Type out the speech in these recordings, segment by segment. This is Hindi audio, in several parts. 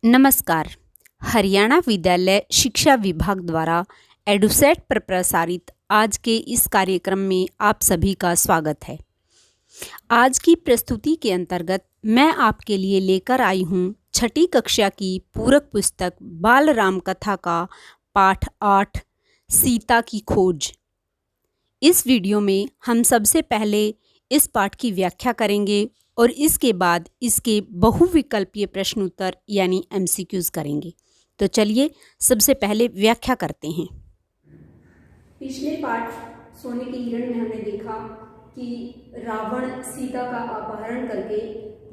नमस्कार। हरियाणा विद्यालय शिक्षा विभाग द्वारा एडुसेट पर प्रसारित आज के इस कार्यक्रम में आप सभी का स्वागत है। आज की प्रस्तुति के अंतर्गत मैं आपके लिए लेकर आई हूँ छठी कक्षा की पूरक पुस्तक बाल राम कथा का पाठ 8 सीता की खोज। इस वीडियो में हम सबसे पहले इस पाठ की व्याख्या करेंगे और इसके बाद इसके बहुविकल्पीय प्रश्न उत्तर यानी MCQs करेंगे। तो चलिए सबसे पहले व्याख्या करते हैं। पिछले पाठ सोने के हिरण में हमने देखा कि रावण सीता का अपहरण करके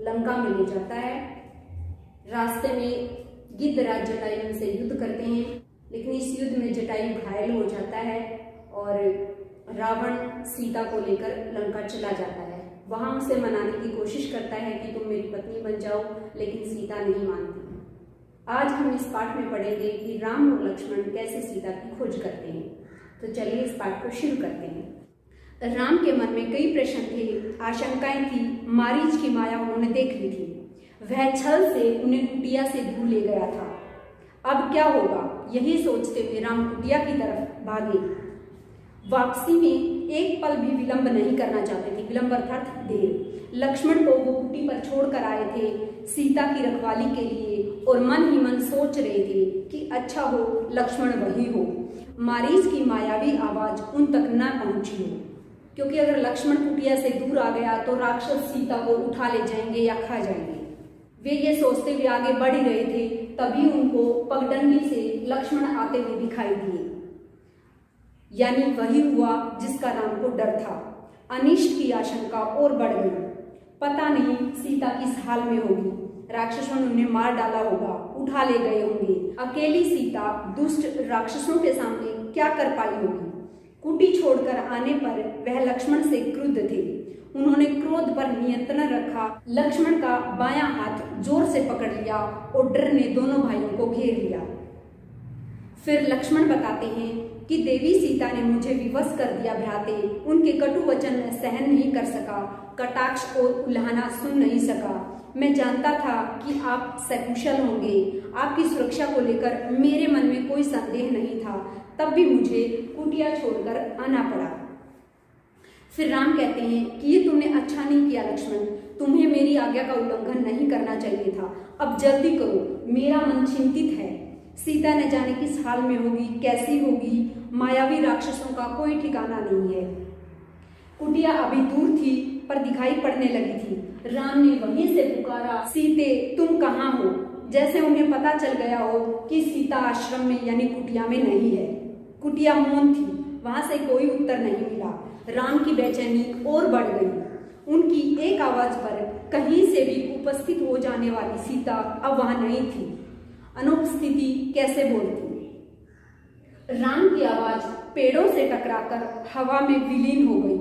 लंका में ले जाता है। रास्ते में गिद्धराज जटायु उनसे युद्ध करते हैं, लेकिन इस युद्ध में जटायु घायल हो जाता है और रावण सीता को लेकर लंका चला जाता है। वहां उसे मनाने की कोशिश करता है कि तुम मेरी पत्नी बन जाओ, लेकिन सीता नहीं मानती। आज हम इस पाठ में पढ़ेंगे कि राम और लक्ष्मण कैसे सीता की खोज करते हैं। तो चलिए इस पाठ को शुरू करते हैं। राम के मन में कई प्रश्न थे, आशंकाएं थी। मारीच की माया उन्होंने देख ली थी। वह छल से उन्हें कुटिया से दूर ले गया था। अब क्या होगा, यही सोचते हुए राम कुटिया की तरफ भागे। वापसी में एक पल भी विलंब नहीं करना चाहते थे। विलंब अर्थात देर। लक्ष्मण को वो कुटी पर छोड़कर आए थे सीता की रखवाली के लिए और मन ही मन सोच रहे थे कि अच्छा हो लक्ष्मण वही हो, मारीच की मायावी आवाज उन तक न पहुंची हो। क्योंकि अगर लक्ष्मण कुटिया से दूर आ गया तो राक्षस सीता को उठा ले जाएंगे या खा जाएंगे। वे ये सोचते हुए आगे बढ़ ही रहे थे, तभी उनको पगडंडी से लक्ष्मण आते हुए दिखाई दिए। यानी वही हुआ जिसका राम को डर था। अनिष्ट की आशंका और बढ़ गई। पता नहीं सीता किस हाल में होगी, राक्षसों ने उन्हें मार डाला होगा, उठा ले गए होंगे। अकेली सीता दुष्ट राक्षसों के सामने क्या कर पाई होगी। कुटी छोड़कर आने पर वह लक्ष्मण से क्रुद्ध थे। उन्होंने क्रोध पर नियंत्रण रखा। लक्ष्मण का बायां हाथ जोर से पकड़ लिया और डर ने दोनों भाइयों को घेर लिया। फिर लक्ष्मण बताते हैं कि देवी सीता ने मुझे विवश कर दिया भ्राते। उनके कटु वचन मैं सहन नहीं कर सका, कटाक्ष और उल्हाना सुन नहीं सका। मैं जानता था कि आप सकुशल होंगे। आपकी सुरक्षा को लेकर मेरे मन में कोई संदेह नहीं था, तब भी मुझे कुटिया छोड़कर आना पड़ा। फिर राम कहते हैं कि ये तुमने अच्छा नहीं किया लक्ष्मण, तुम्हें मेरी आज्ञा का उल्लंघन नहीं करना चाहिए था। अब जल्दी करो, मेरा मन चिंतित है। सीता न जाने किस हाल में होगी, कैसी होगी। मायावी राक्षसों का कोई ठिकाना नहीं है। कुटिया अभी दूर थी पर दिखाई पड़ने लगी थी। राम ने वहीं से पुकारा, सीते तुम कहाँ हो? जैसे उन्हें पता चल गया हो कि सीता आश्रम में यानी कुटिया में नहीं है। कुटिया मौन थी, वहां से कोई उत्तर नहीं मिला। राम की बेचैनी और बढ़ गई। उनकी एक आवाज पर कहीं से भी उपस्थित हो जाने वाली सीता अब वहां नहीं थी। अनुपस्थिति कैसे बोलती। राम की आवाज पेड़ों से टकराकर हवा में विलीन हो गई,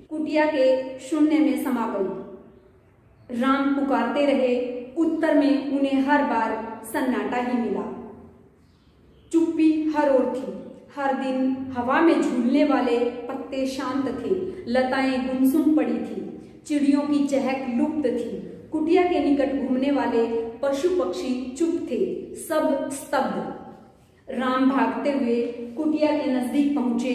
कुटिया के शून्य में समा गई। राम पुकारते रहे, उत्तर में उन्हें हर बार सन्नाटा ही मिला। चुप्पी हर ओर थी। हर दिन हवा में झूलने वाले पत्ते शांत थे, लताएं गुमसुम पड़ी थी, चिड़ियों की चहक लुप्त थी। कुटिया के निकट घूमने वाले पशु पक्षी चुप थे, सब स्तब्ध। राम भागते हुए कुटिया के नजदीक पहुंचे।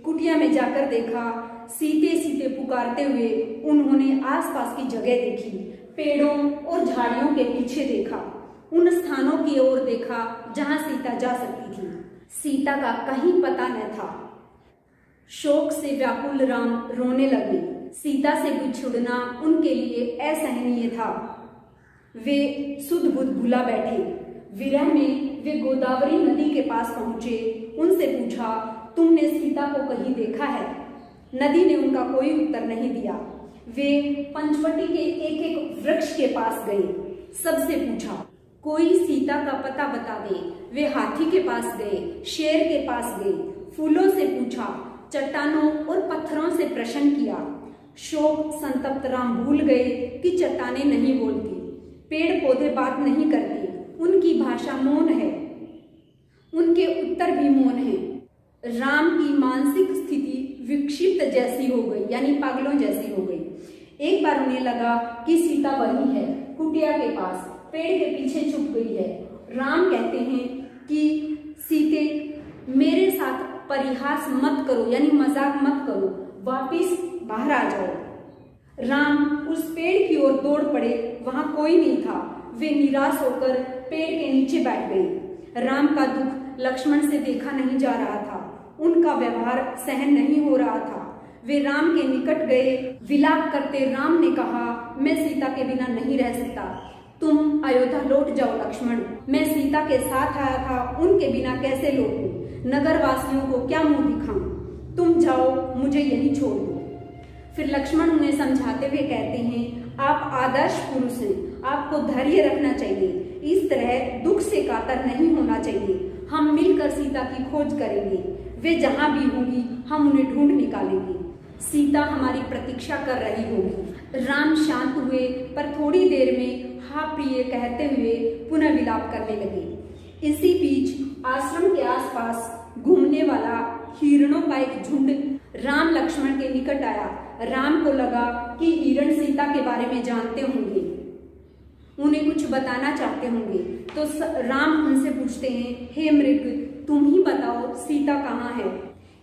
कुटिया में जाकर देखा, सीते सीते पुकारते हुए उन्होंने आसपास की जगह देखी। पेड़ों और झाड़ियों के पीछे देखा, उन स्थानों की ओर देखा जहां सीता जा सकती थी। सीता का कहीं पता न था। शोक से व्याकुल राम रोने लगे। सीता से बिछुड़ना उनके लिए असहनीय था। वे सुध बुध भुला बैठे। विरह में वे गोदावरी नदी के पास पहुंचे। उनसे पूछा, तुमने सीता को कहीं देखा है? नदी ने उनका कोई उत्तर नहीं दिया। वे पंचवटी के एक एक वृक्ष के पास गए। सबसे पूछा, कोई सीता का पता बता दे। वे हाथी के पास गए, शेर के पास गए। फूलों से पूछा, चट्टानों और पत्थरों से प्रश्न किया। शोक संतप्त राम भूल गए कि चट्टानें नहीं बोलती, पेड़ पौधे बात नहीं करते, उनकी भाषा मौन है, उनके उत्तर भी मौन है। राम की मानसिक स्थिति विक्षिप्त जैसी हो गई, यानी पागलों जैसी हो गई। एक बार उन्हें लगा कि सीता वही है, कुटिया के पास पेड़ के पीछे छुप गई है राम कहते हैं कि सीते मेरे साथ परिहास मत करो, यानी मजाक मत करो, वापिस बाहर आ जाओ। राम उस पेड़ की ओर दौड़ पड़े, वहां कोई नहीं था। वे निराश होकर पेड़ के नीचे बैठ गए। राम का दुख लक्ष्मण से देखा नहीं जा रहा था, उनका व्यवहार सहन नहीं हो रहा था। वे राम के निकट गए, विलाप करते राम ने कहा, मैं सीता के बिना नहीं रह सकता, तुम अयोध्या लौट जाओ लक्ष्मण। मैं सीता के साथ आया था, उनके बिना कैसे लौटूं? नगर वासियों को क्या मुंह दिखाऊं? तुम जाओ, मुझे यहीं छोड़ दो। फिर लक्ष्मण उन्हें समझाते हुए कहते हैं, आप आदर्श पुरुष हैं, आपको धैर्य रखना चाहिए, इस तरह दुख से कातर नहीं होना चाहिए। हम मिलकर सीता की खोज करेंगे, वे जहां भी होंगी हम उन्हें ढूंढ निकालेंगे। सीता हमारी प्रतीक्षा कर रही होगी। राम शांत हुए, पर थोड़ी देर में हा प्रिय कहते हुए पुनः विलाप करने लगे। इसी बीच आश्रम के आसपास घूमने वाला हिरणों का एक झुंड राम लक्ष्मण के निकट आया। राम को लगा कि हिरण सीता के बारे में जानते होंगे, उन्हें कुछ बताना चाहते होंगे, तो राम उनसे पूछते हैं, हे मृग, तुम ही बताओ सीता कहाँ है?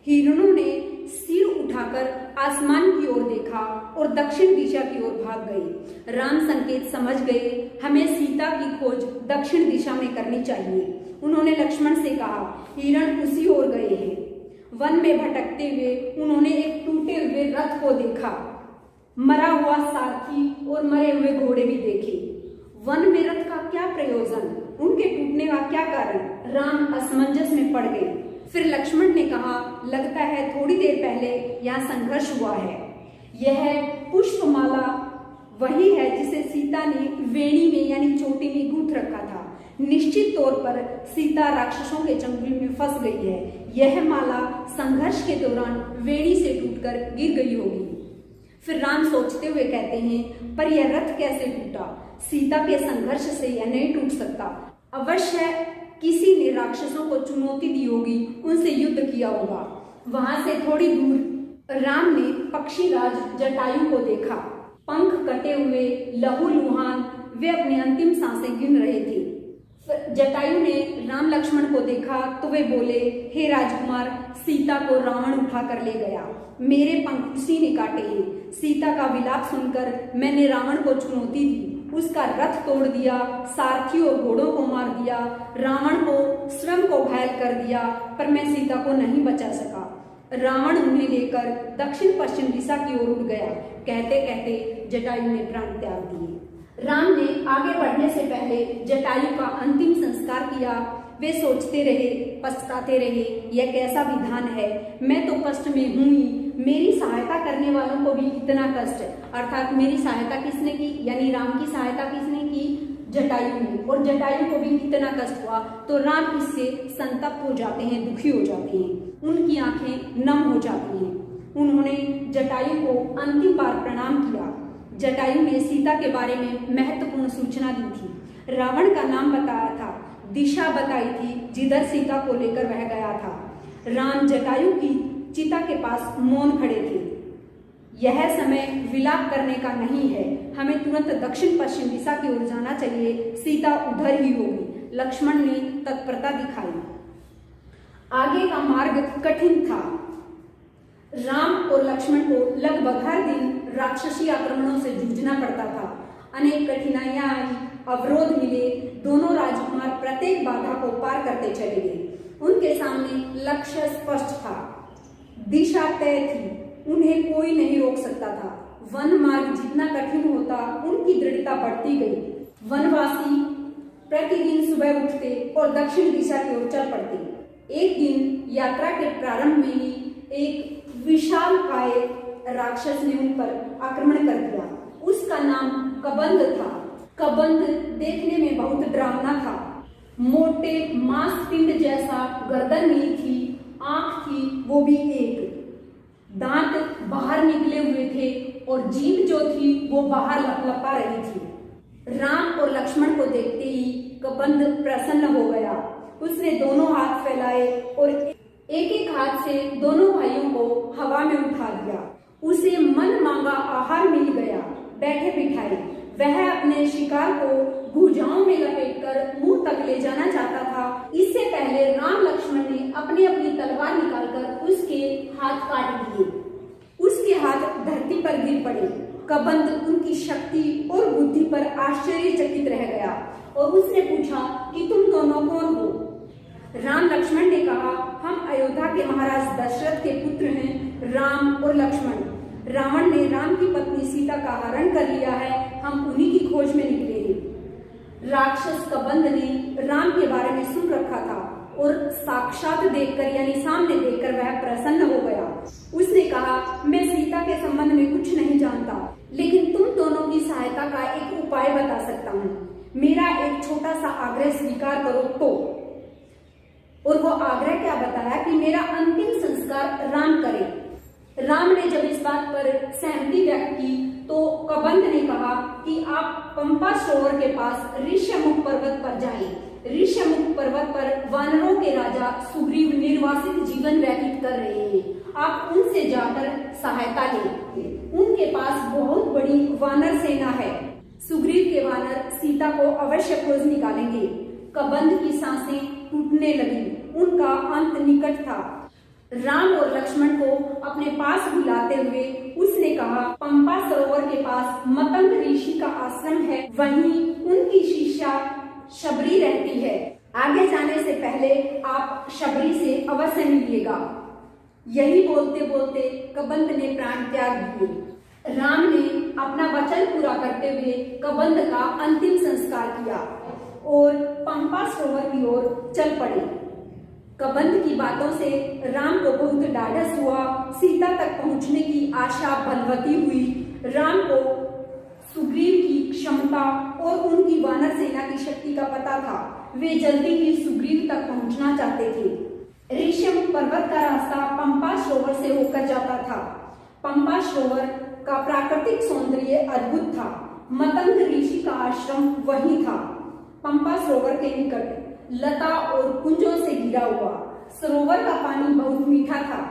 हिरणों ने सिर उठाकर आसमान की ओर देखा और दक्षिण दिशा की ओर भाग गए। राम संकेत समझ गए, हमें सीता की खोज दक्षिण दिशा में करनी चाहिए। उन्होंने लक्ष्मण से कहा, हिरण उसी ओर गए हैं। वन में भटकते हुए उन्होंने एक टूटे हुए रथ को देखा, मरा हुआ सारथी और मरे हुए घोड़े भी देखे। वन में रथ का क्या प्रयोजन, उनके टूटने का क्या कारण? राम असमंजस में पड़ गए। फिर लक्ष्मण ने कहा, लगता है थोड़ी देर पहले यहाँ संघर्ष हुआ है। यह पुष्पमाला वही है जिसे सीता ने वेणी में यानी चोटी में गूंथ रखा था। निश्चित तौर पर सीता राक्षसों के चंगुल में फंस गई है। यह माला संघर्ष के दौरान वेणी से टूटकर गिर गई होगी। फिर राम सोचते हुए कहते हैं, पर यह रथ कैसे टूटा? सीता के संघर्ष से यह नहीं टूट सकता। अवश्य किसी ने राक्षसों को चुनौती दी होगी, उनसे युद्ध किया होगा। वहां से थोड़ी दूर राम ने पक्षीराज जटायु को देखा। पंख कटे हुए, लहूलुहान, वे अपनी अंतिम सांसें गिन रहे थे। जटायु ने राम लक्ष्मण को देखा तो वे बोले, हे राजकुमार, सीता को रावण उठा कर ले गया, मेरे पंख उसी ने काटे हैं। सीता का विलाप सुनकर मैंने रावण को चुनौती दी, उसका रथ तोड़ दिया, सारथी और घोड़ों को मार दिया, रावण को स्वयं को घायल कर दिया, पर मैं सीता को नहीं बचा सका। रावण उन्हें लेकर दक्षिण पश्चिम दिशा की ओर उड़ गया। कहते कहते जटायु ने प्राण त्याग दिए। राम ने आगे बढ़ने से पहले जटायु का अंतिम संस्कार किया। वे सोचते रहे, पछताते रहे, यह कैसा विधान है, मैं तो कष्ट में हूं ही, मेरी सहायता करने वालों को भी इतना कष्ट। अर्थात मेरी सहायता किसने की, यानी राम की सहायता किसने की? जटायु ने। और जटायु को भी इतना कष्ट हुआ तो राम इससे संतप्त हो जाते हैं, दुखी हो जाते हैं, उनकी आंखें नम हो जाती हैं। उन्होंने जटायु को अंतिम बार प्रणाम किया। जटायु ने सीता के बारे में महत्वपूर्ण सूचना दी थी, रावण का नाम बताया था, दिशा बताई थी जिधर सीता को लेकर वह गया था। राम जटायु की चिता के पास मौन खड़े थे। यह समय विलाप करने का नहीं है, हमें तुरंत दक्षिण पश्चिम दिशा की ओर जाना चाहिए, सीता उधर ही होगी। लक्ष्मण ने तत्परता दिखाई। आगे का मार्ग कठिन था। राम और लक्ष्मण को लगभग हर दिन राक्षसी आक्रमणों से जूझना पड़ता था। अनेक कठिनाइयां आई, अवरोध मिले, दोनों राजकुमार प्रत्येक बाधा को पार करते चले गए। उनके सामने लक्ष्य स्पष्ट था, दिशा तय थी, उन्हें कोई नहीं रोक सकता था। वन मार्ग जितना कठिन होता उनकी दृढ़ता बढ़ती गई। वनवासी प्रतिदिन सुबह उठते और दक्षिण दिशा की ओर चल पड़ते। एक दिन यात्रा के प्रारंभ में ही एक विशालकाय राक्षस ने उन पर आक्रमण कर दिया। उसका नाम कबंध था। कबंध देखने में बहुत डरावना था। मोटे मांस पिंड जैसा गर्दन नहीं थी, आंख थी वो भी एक, दांत बाहर निकले हुए थे और जीभ जो थी वो बाहर लपलपा रही थी। राम और लक्ष्मण को देखते ही कबंध प्रसन्न हो गया। उसने दोनों हाथ फैलाए और एक एक हाथ से दोनों भाइयों को हवा में उठा लिया। उसे मन मांगा आहार मिल गया। बैठे बिठाए वह अपने शिकार को भुजाओं में लपेटकर मुंह तक ले जाना तलवार निकालकर उसके हाथ काट लिए। उसके हाथ धरती पर गिर पड़े। कबंध उनकी शक्ति और बुद्धि पर आश्चर्यचकित रह गया और उसने पूछा कि तुम दोनों कौन हो? राम लक्ष्मण ने कहा, हम अयोध्या के महाराज दशरथ के पुत्र हैं, राम और लक्ष्मण। रावण ने राम की पत्नी सीता का हरण कर लिया है, हम उन्हीं की खोज में निकले हैं। राक्षस कबंध ने राम के बारे में सुन रखा था और साक्षात देखकर यानी सामने देखकर वह प्रसन्न हो गया। उसने कहा, मैं सीता के संबंध में कुछ नहीं जानता, लेकिन तुम दोनों की सहायता का एक उपाय बता सकता हूँ। मेरा एक छोटा सा आग्रह स्वीकार करो तो। और वो आग्रह क्या बताया कि मेरा अंतिम संस्कार राम करे। राम ने जब इस बात पर सहमति व्यक्त की तो कबंध ने कहा कि आप पंपा सरोवर के पास ऋष्यमुख पर्वत पर जाएं। ऋष्यमुख पर्वत पर वानरों के राजा सुग्रीव निर्वासित जीवन व्यतीत कर रहे हैं, आप उनसे जाकर सहायता लें। उनके पास बहुत बड़ी वानर सेना है। सुग्रीव के वानर सीता को अवश्य खोज निकालेंगे। कबंध की सांसें टूटने लगी, उनका अंत निकट था। राम और लक्ष्मण को अपने पास बुलाते हुए उसने कहा, पंपा सरोवर के पास मतंग ऋषि का आश्रम है, वहीं उनकी शिष्या शबरी रहती है। आगे जाने से पहले आप शबरी से अवश्य मिलिएगा। यही बोलते बोलते कबंध ने प्राण त्याग दिए। राम ने अपना वचन पूरा करते हुए कबंध का अंतिम संस्कार किया और पंपा सरोवर की ओर चल पड़े। कबंध की बातों से राम को बहुत ढाढ़स हुआ। सीता तक पहुंचने की आशा बलवती हुई। राम को सुग्रीव की क्षमता और उनकी वानर सेना की शक्ति का पता था। वे जल्दी ही सुग्रीव तक पहुंचना चाहते थे। ऋष्यमुख पर्वत का रास्ता पंपा सरोवर से होकर जाता था। पंपा सरोवर का प्राकृतिक सौंदर्य अद्भुत था। मतंग ऋषि का आश्रम वही था। पंपा सरोवर के निकट लता और कुंजों से घिरा हुआ सरोवर का पानी बहुत मीठा था।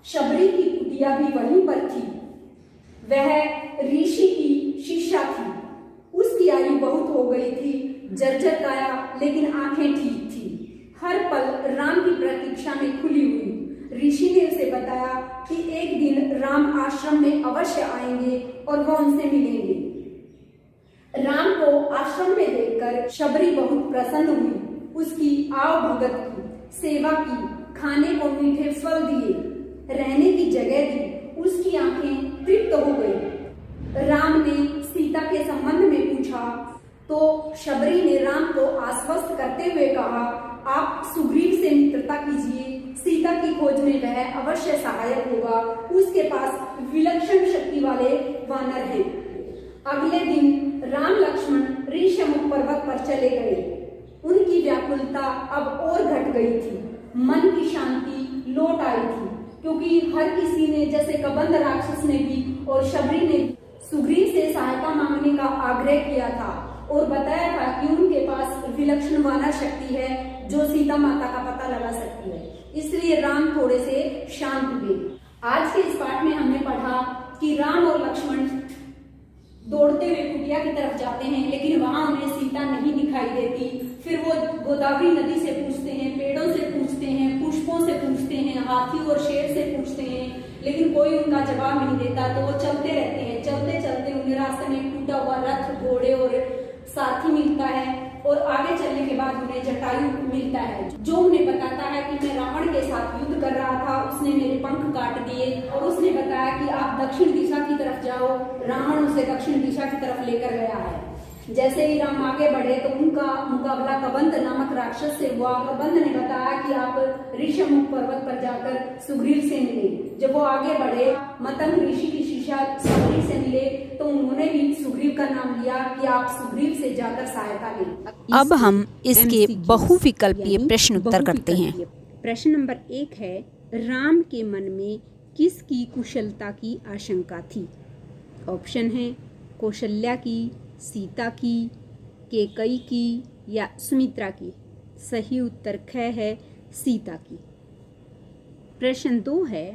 शबरी की कुटिया भी वहीं पर थी। वह ऋषि की शिष्या थी। उसकी आयु बहुत हो गई थी, जर्जर काया, लेकिन आंखें ठीक थी। हर पल राम की प्रतीक्षा में खुली हुई। ऋषि ने उसे बताया कि एक दिन राम आश्रम में अवश्य आएंगे और वह उनसे मिलेंगे। राम को आश्रम में देखकर शबरी बहुत प्रसन्न हुई। उसकी आव भगत की, सेवा की, खाने को मीठे फल दिए, रहने की जगह दी। उसकी आंखें तृप्त हो गई। राम ने सीता के संबंध में पूछा तो शबरी ने राम को आश्वस्त करते हुए कहा, आप सुग्रीव से मित्रता कीजिए, सीता की खोज में वह अवश्य सहायक होगा। उसके पास विलक्षण शक्ति वाले वानर हैं। अगले दिन राम लक्ष्मण ऋष्यमुख पर्वत पर चले गए। उनकी व्याकुलता अब और घट गई थी। मन की शांति लौट आई थी, क्योंकि हर किसी ने, जैसे कबंध राक्षस ने भी और शबरी ने सुग्रीव से सहायता मांगने का आग्रह किया था और बताया था कि उनके पास विलक्षण वानर शक्ति है जो सीता माता का पता लगा सकती है। इसलिए राम थोड़े से शांत हुए। आज के इस पाठ में हमने पढ़ा कि राम और लक्ष्मण दौड़ते हुए कुटिया की तरफ जाते हैं, लेकिन वहां उन्हें सीता नहीं दिखाई देती। फिर वो गोदावरी नदी से पूछते हैं, पेड़ों से पूछते हैं, पुष्पों से पूछते हैं, हाथी और शेर से पूछते हैं, लेकिन कोई उनका जवाब नहीं देता। तो वो चलते रहते हैं। चलते चलते उन्हें रास्ते में टूटा हुआ रथ, घोड़े और साथी मिलता है और आगे चलने के बाद उन्हें जटायु मिलता है, जो उन्हें बताता है कि मैं रावण के साथ युद्ध कर रहा था, उसने मेरे पंख काट दिए और उसने बताया कि आप दक्षिण दिशा की तरफ जाओ। रावण उसे दक्षिण दिशा की तरफ लेकर गया है। जैसे ही राम आगे बढ़े तो उनका मुकाबला कबंध नामक राक्षस से हुआ। कबंध ने बताया कि आप ऋष्यमुख पर्वत पर जाकर सुग्रीव से मिले। जब वो आगे बढ़े, मतंग ऋषि की शिष्या शबरी से मिले तो उन्होंने भी सुग्रीव का नाम लिया कि आप सुग्रीव से जाकर सहायता लें। अब हम इसके बहुविकल्पीय प्रश्न उत्तर करते हैं। प्रश्न नंबर 1 है, राम के मन में किसकी कुशलता की आशंका थी? ऑप्शन है कौशल्या की, सीता की, कैकेयी की या सुमित्रा की। सही उत्तर ख है, सीता की। प्रश्न 2 है,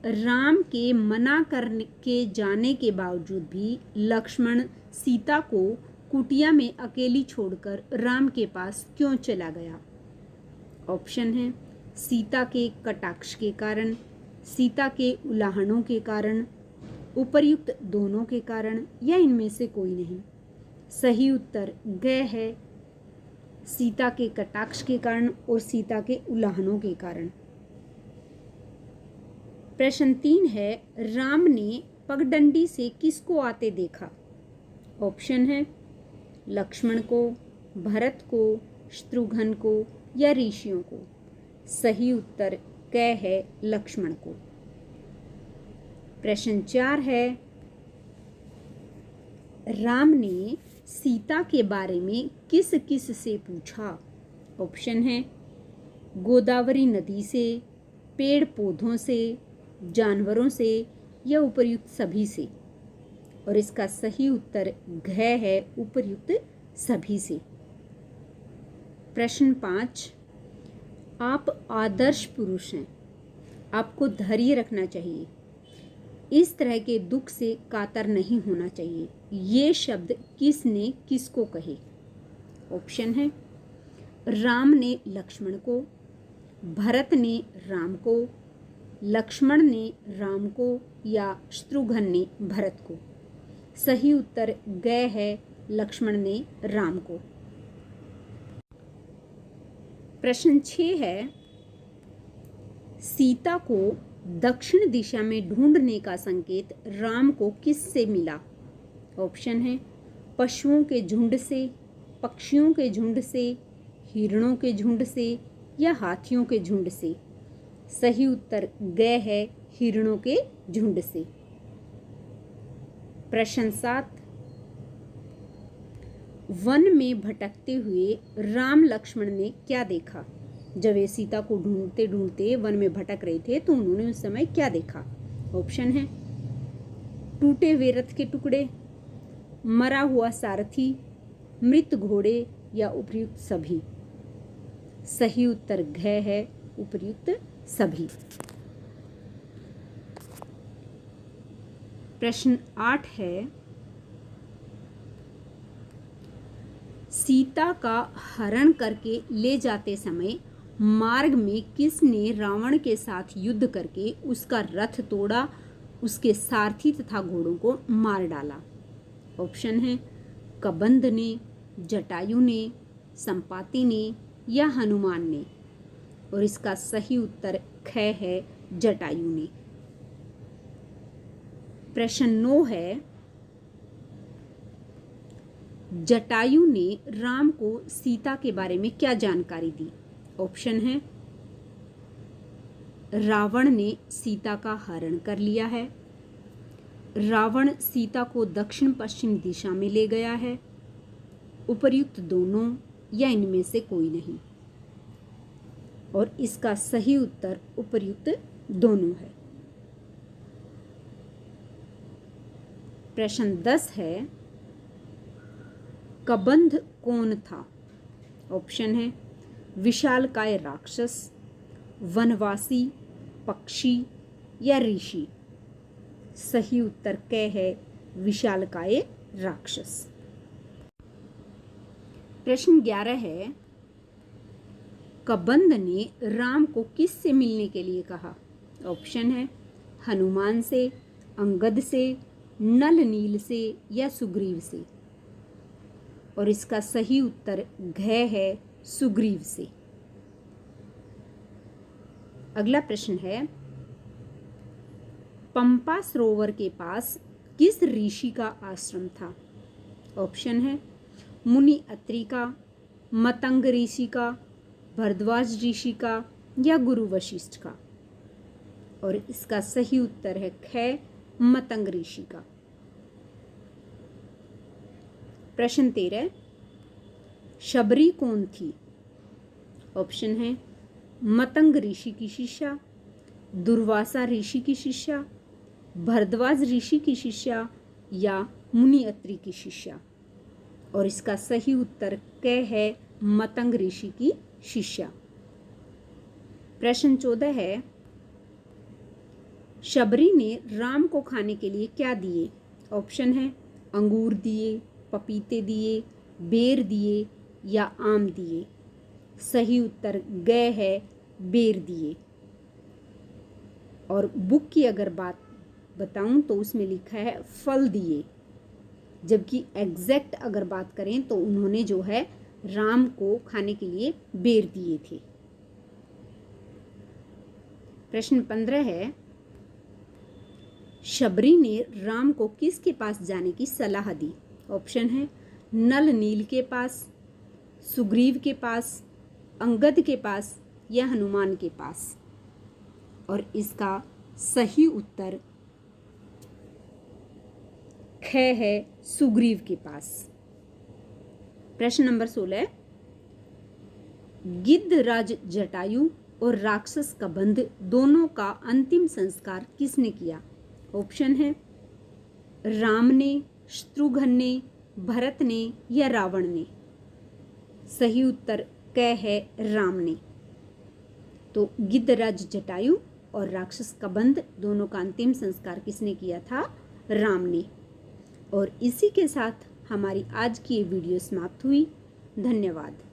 राम के मना करने के जाने के बावजूद भी लक्ष्मण सीता को कुटिया में अकेली छोड़कर राम के पास क्यों चला गया? ऑप्शन है सीता के कटाक्ष के कारण, सीता के उलाहनों के कारण, उपर्युक्त दोनों के कारण या इनमें से कोई नहीं। सही उत्तर ग है, सीता के कटाक्ष के कारण और सीता के उलाहनों के कारण। प्रश्न 3 है, राम ने पगडंडी से किसको आते देखा? ऑप्शन है लक्ष्मण को, भरत को, शत्रुघ्न को या ऋषियों को। सही उत्तर क है, लक्ष्मण को। प्रश्न 4 है, राम ने सीता के बारे में किस किस से पूछा? ऑप्शन है गोदावरी नदी से, पेड़ पौधों से, जानवरों से या उपर्युक्त सभी से। और इसका सही उत्तर घ है, उपर्युक्त सभी से। प्रश्न 5, आप आदर्श पुरुष हैं, आपको धैर्य रखना चाहिए, इस तरह के दुख से कातर नहीं होना चाहिए। ये शब्द किसने किसको कहे? ऑप्शन है राम ने लक्ष्मण को, भरत ने राम को, लक्ष्मण ने राम को या शत्रुघ्न ने भरत को। सही उत्तर ग है, लक्ष्मण ने राम को। प्रश्न 6 है, सीता को दक्षिण दिशा में ढूंढने का संकेत राम को किससे मिला? ऑप्शन है पशुओं के झुंड से, पक्षियों के झुंड से, हिरणों के झुंड से या हाथियों के झुंड से। सही उत्तर ग है, हिरणों के झुंड से। प्रश्न 7, वन में भटकते हुए राम लक्ष्मण ने क्या देखा? जब वे सीता को ढूंढते ढूंढते वन में भटक रहे थे तो उन्होंने उस समय क्या देखा? ऑप्शन है टूटे हुए रथ के टुकड़े, मरा हुआ सारथी, मृत घोड़े या उपर्युक्त सभी। सही उत्तर घ है, उपर्युक्त सभी। प्रश्न 8 है, सीता का हरण करके ले जाते समय मार्ग में किसने रावण के साथ युद्ध करके उसका रथ तोड़ा, उसके सारथी तथा घोड़ों को मार डाला? ऑप्शन है कबंध ने, जटायु ने, संपाति ने या हनुमान ने। और इसका सही उत्तर ख है, जटायु ने। प्रश्न 9 है, जटायु ने राम को सीता के बारे में क्या जानकारी दी? ऑप्शन है रावण ने सीता का हरण कर लिया है, रावण सीता को दक्षिण पश्चिम दिशा में ले गया है, उपर्युक्त दोनों या इनमें से कोई नहीं। और इसका सही उत्तर उपर्युक्त दोनों है। प्रश्न 10 है, कबंध कौन था? ऑप्शन है विशालकाय राक्षस, वनवासी, पक्षी या ऋषि। सही उत्तर क है, विशालकाय राक्षस। प्रश्न 11 है, कबंध ने राम को किससे मिलने के लिए कहा? ऑप्शन है हनुमान से, अंगद से, नल नील से या सुग्रीव से। और इसका सही उत्तर घ है, सुग्रीव से। अगला प्रश्न है, पंपा सरोवर के पास किस ऋषि का आश्रम था? ऑप्शन है मुनि अत्रि का, मतंग ऋषि का, भरद्वाज ऋषि का या गुरु वशिष्ठ का। और इसका सही उत्तर है ख, मतंग ऋषि का। प्रश्न 13, शबरी कौन थी? ऑप्शन है मतंग ऋषि की शिष्या, दुर्वासा ऋषि की शिष्या, भरद्वाज ऋषि की शिष्या या मुनि अत्रि की शिष्या। और इसका सही उत्तर क है, मतंग ऋषि की शिष्या। प्रश्न 14 है, शबरी ने राम को खाने के लिए क्या दिए? ऑप्शन है अंगूर दिए, पपीते दिए, बेर दिए या आम दिए। सही उत्तर ग है, बेर दिए। और बुक की अगर बात बताऊं तो उसमें लिखा है फल दिए, जबकि एग्जैक्ट अगर बात करें तो उन्होंने जो है राम को खाने के लिए बेर दिए थे। प्रश्न 15 है, शबरी ने राम को किसके पास जाने की सलाह दी? ऑप्शन है नल नील के पास, सुग्रीव के पास, अंगद के पास या हनुमान के पास। और इसका सही उत्तर ख है, सुग्रीव के पास। प्रश्न नंबर 16, गिद्धराज जटायु और राक्षस कबंध दोनों का अंतिम संस्कार किसने किया? ऑप्शन है राम ने, शत्रुघ्न ने, भरत ने या रावण ने। सही उत्तर क है, राम ने। तो गिद्धराज जटायु और राक्षस कबंध दोनों का अंतिम संस्कार किसने किया था? राम ने। और इसी के साथ हमारी आज की ये वीडियो समाप्त हुई। धन्यवाद।